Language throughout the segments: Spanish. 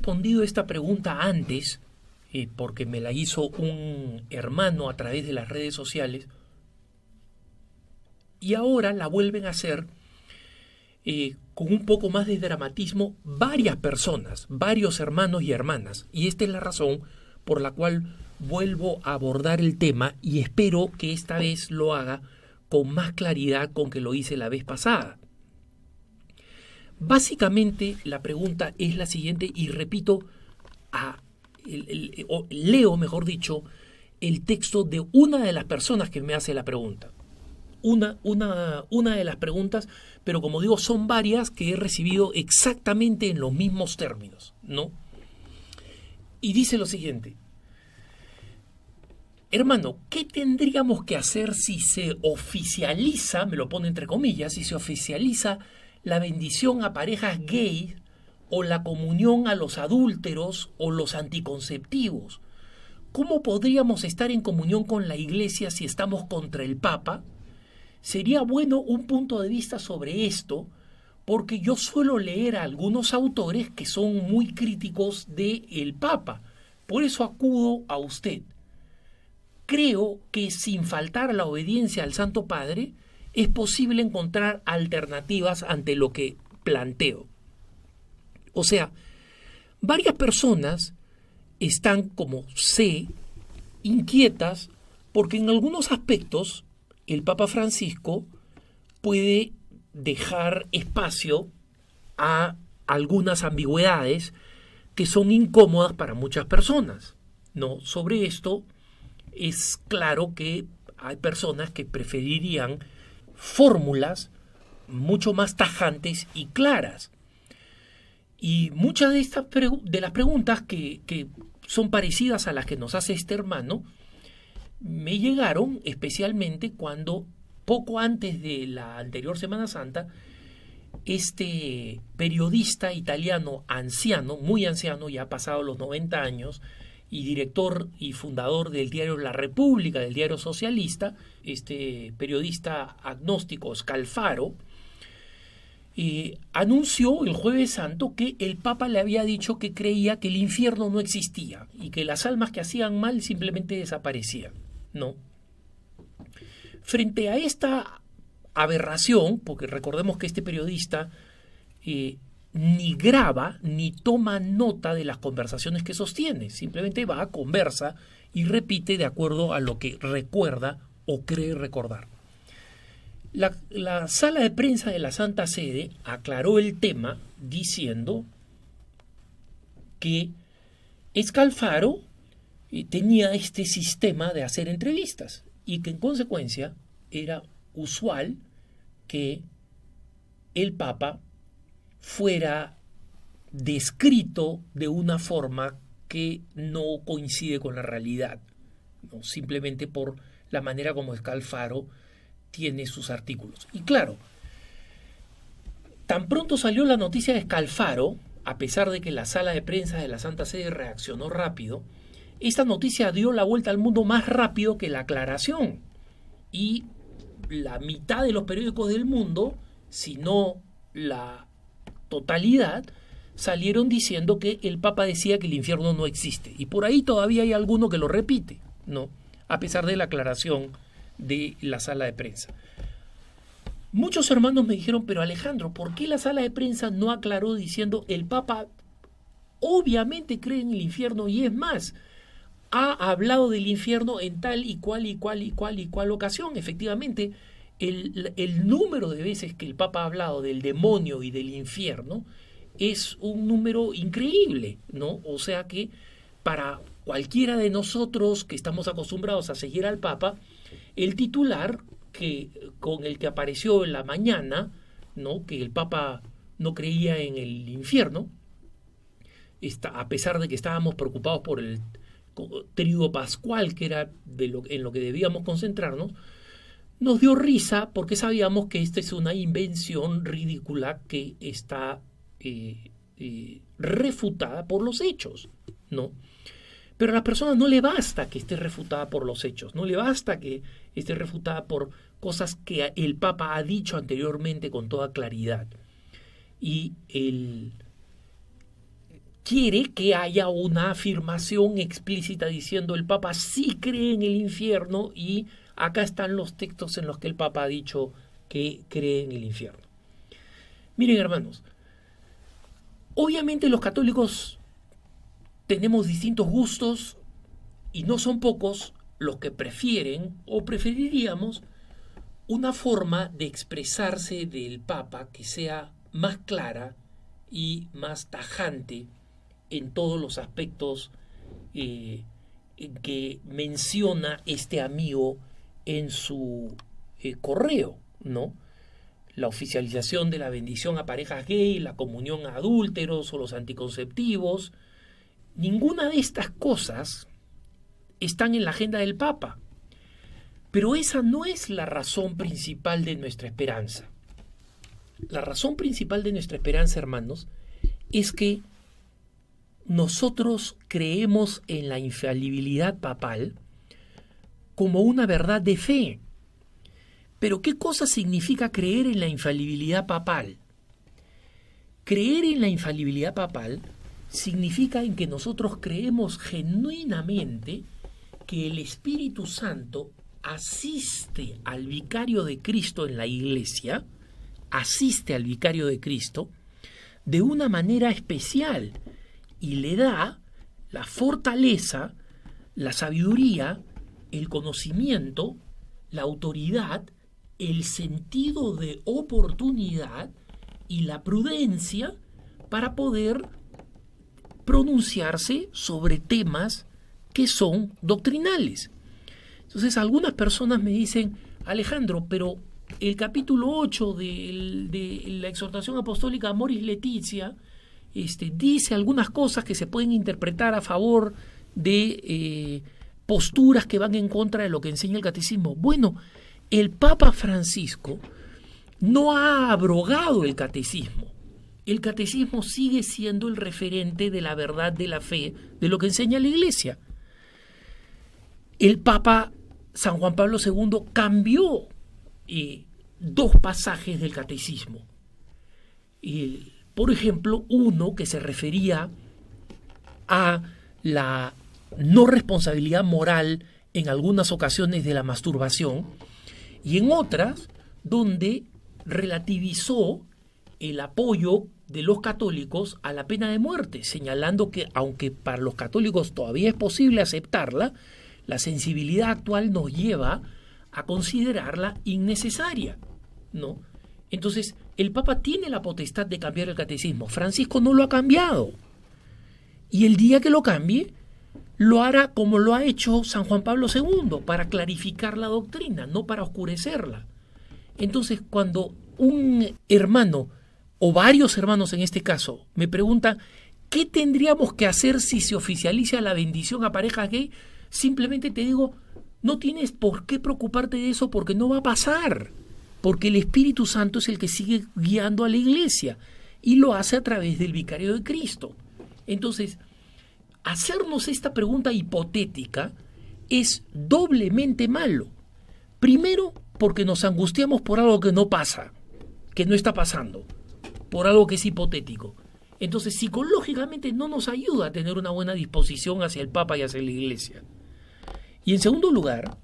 respondido esta pregunta antes, porque me la hizo un hermano a través de las redes sociales, y ahora la vuelven a hacer con un poco más de dramatismo varias personas, varios hermanos y hermanas. Y esta es la razón por la cual vuelvo a abordar el tema y espero que esta vez lo haga con más claridad con que lo hice la vez pasada. Básicamente la pregunta es la siguiente y repito, leo, mejor dicho, el texto de una de las personas que me hace la pregunta. Una de las preguntas, pero como digo, son varias que he recibido exactamente en los mismos términos, ¿no? Y dice lo siguiente: hermano, ¿qué tendríamos que hacer si se oficializa, me lo pone entre comillas, si se oficializa la bendición a parejas gays o la comunión a los adúlteros o los anticonceptivos? ¿Cómo podríamos estar en comunión con la Iglesia si estamos contra el Papa? Sería bueno un punto de vista sobre esto, porque yo suelo leer a algunos autores que son muy críticos del Papa. Por eso acudo a usted. Creo que sin faltar a la obediencia al Santo Padre, es posible encontrar alternativas ante lo que planteo. O sea, varias personas están, como sé, inquietas porque en algunos aspectos el Papa Francisco puede dejar espacio a algunas ambigüedades que son incómodas para muchas personas, ¿no? Sobre esto es claro que hay personas que preferirían fórmulas mucho más tajantes y claras. Y muchas de las preguntas que son parecidas a las que nos hace este hermano me llegaron especialmente cuando, poco antes de la anterior Semana Santa, este periodista italiano anciano, muy anciano, ya ha pasado los 90 años, y director y fundador del diario La República, del diario socialista, este periodista agnóstico Scalfaro, anunció el Jueves Santo que el Papa le había dicho que creía que el infierno no existía y que las almas que hacían mal simplemente desaparecían, ¿no? Frente a esta aberración, porque recordemos que este periodista ni graba ni toma nota de las conversaciones que sostiene, simplemente va, conversa y repite de acuerdo a lo que recuerda o cree recordar. La sala de prensa de la Santa Sede aclaró el tema diciendo que Scalfaro tenía este sistema de hacer entrevistas y que en consecuencia era usual que el Papa fuera descrito de una forma que no coincide con la realidad, ¿no? Simplemente por la manera como Scalfaro tiene sus artículos. Y claro, tan pronto salió la noticia de Scalfaro, a pesar de que la sala de prensa de la Santa Sede reaccionó rápido, esta noticia dio la vuelta al mundo más rápido que la aclaración. Y la mitad de los periódicos del mundo, si no la totalidad, salieron diciendo que el Papa decía que el infierno no existe. Y por ahí todavía hay alguno que lo repite, ¿no? A pesar de la aclaración de la sala de prensa. Muchos hermanos me dijeron, pero Alejandro, ¿por qué la sala de prensa no aclaró diciendo el Papa obviamente cree en el infierno y es más, ha hablado del infierno en tal y cual ocasión? Efectivamente, el número de veces que el Papa ha hablado del demonio y del infierno es un número increíble, ¿no? O sea que para cualquiera de nosotros que estamos acostumbrados a seguir al Papa, el titular con el que apareció en la mañana, ¿no? Que el Papa no creía en el infierno, a pesar de que estábamos preocupados por el tríodo pascual, que era en lo que debíamos concentrarnos, nos dio risa porque sabíamos que esta es una invención ridícula que está refutada por los hechos, ¿no? Pero a la persona no le basta que esté refutada por los hechos, no le basta que esté refutada por cosas que el Papa ha dicho anteriormente con toda claridad. Y quiere que haya una afirmación explícita diciendo el Papa sí cree en el infierno y acá están los textos en los que el Papa ha dicho que cree en el infierno. Miren, hermanos, obviamente los católicos tenemos distintos gustos y no son pocos los que prefieren o preferiríamos una forma de expresarse del Papa que sea más clara y más tajante en todos los aspectos que menciona este amigo en su correo, ¿no? La oficialización de la bendición a parejas gay, la comunión a adúlteros o los anticonceptivos. Ninguna de estas cosas están en la agenda del Papa. Pero esa no es la razón principal de nuestra esperanza. La razón principal de nuestra esperanza, hermanos, es que nosotros creemos en la infalibilidad papal como una verdad de fe. Pero ¿qué cosa significa creer en la infalibilidad papal? Creer en la infalibilidad papal significa en que nosotros creemos genuinamente que el Espíritu Santo asiste al vicario de Cristo en la iglesia, asiste al vicario de Cristo de una manera especial y le da la fortaleza, la sabiduría, el conocimiento, la autoridad, el sentido de oportunidad y la prudencia para poder pronunciarse sobre temas que son doctrinales. Entonces algunas personas me dicen, Alejandro, pero el capítulo 8 de la exhortación apostólica Amoris Laetitia dice algunas cosas que se pueden interpretar a favor de posturas que van en contra de lo que enseña el catecismo. Bueno, el Papa Francisco no ha abrogado el catecismo. El catecismo sigue siendo el referente de la verdad de la fe, de lo que enseña la Iglesia. El Papa San Juan Pablo II cambió dos pasajes del catecismo. Por ejemplo, uno que se refería a la no responsabilidad moral en algunas ocasiones de la masturbación y en otras donde relativizó el apoyo de los católicos a la pena de muerte, señalando que aunque para los católicos todavía es posible aceptarla, la sensibilidad actual nos lleva a considerarla innecesaria, ¿no? Entonces, el Papa tiene la potestad de cambiar el catecismo. Francisco no lo ha cambiado. Y el día que lo cambie, lo hará como lo ha hecho San Juan Pablo II, para clarificar la doctrina, no para oscurecerla. Entonces, cuando un hermano, o varios hermanos en este caso, me preguntan, ¿qué tendríamos que hacer si se oficializa la bendición a parejas gay? Simplemente te digo, no tienes por qué preocuparte de eso porque no va a pasar. Porque el Espíritu Santo es el que sigue guiando a la Iglesia y lo hace a través del vicario de Cristo. Entonces, hacernos esta pregunta hipotética es doblemente malo. Primero, porque nos angustiamos por algo que no pasa, que no está pasando, por algo que es hipotético. Entonces, psicológicamente no nos ayuda a tener una buena disposición hacia el Papa y hacia la Iglesia. Y en segundo lugar,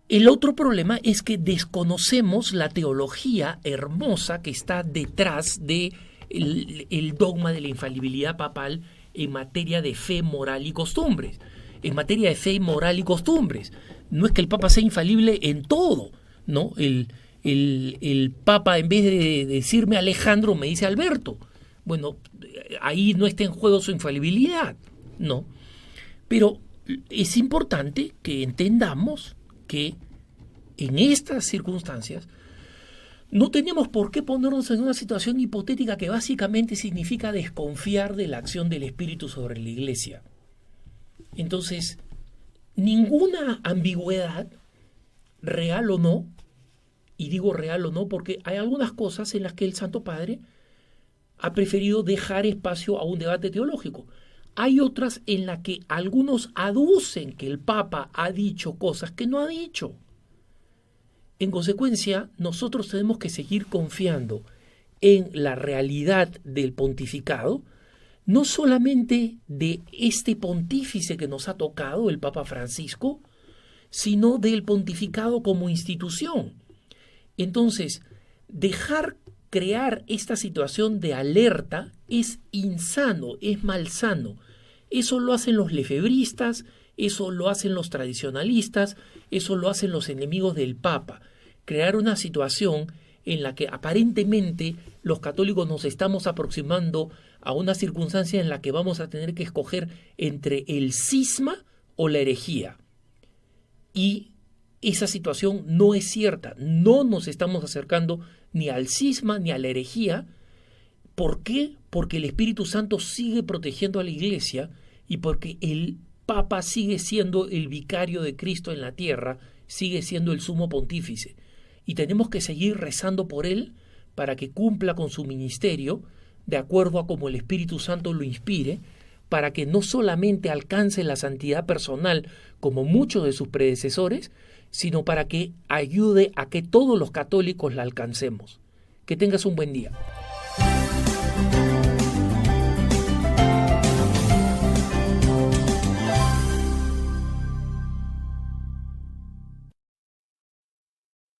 el otro problema es que desconocemos la teología hermosa que está detrás de el dogma de la infalibilidad papal en materia de fe, moral y costumbres. En materia de fe, moral y costumbres. No es que el Papa sea infalible en todo, ¿no? El Papa, en vez de decirme Alejandro, me dice Alberto. Bueno, ahí no está en juego su infalibilidad, ¿no? Pero es importante que entendamos que en estas circunstancias no tenemos por qué ponernos en una situación hipotética que básicamente significa desconfiar de la acción del Espíritu sobre la Iglesia. Entonces, ninguna ambigüedad, real o no, y digo real o no porque hay algunas cosas en las que el Santo Padre ha preferido dejar espacio a un debate teológico. Hay otras en las que algunos aducen que el Papa ha dicho cosas que no ha dicho. En consecuencia, nosotros tenemos que seguir confiando en la realidad del pontificado, no solamente de este pontífice que nos ha tocado, el Papa Francisco, sino del pontificado como institución. Entonces, dejar crear esta situación de alerta es insano, es malsano. Eso lo hacen los lefebristas, eso lo hacen los tradicionalistas, eso lo hacen los enemigos del Papa. Crear una situación en la que aparentemente los católicos nos estamos aproximando a una circunstancia en la que vamos a tener que escoger entre el cisma o la herejía. Y esa situación no es cierta. No nos estamos acercando ni al cisma ni a la herejía. ¿Por qué? Porque el Espíritu Santo sigue protegiendo a la Iglesia y porque el Papa sigue siendo el vicario de Cristo en la tierra, sigue siendo el sumo pontífice. Y tenemos que seguir rezando por él para que cumpla con su ministerio de acuerdo a como el Espíritu Santo lo inspire, para que no solamente alcance la santidad personal como muchos de sus predecesores, sino para que ayude a que todos los católicos la alcancemos. Que tengas un buen día.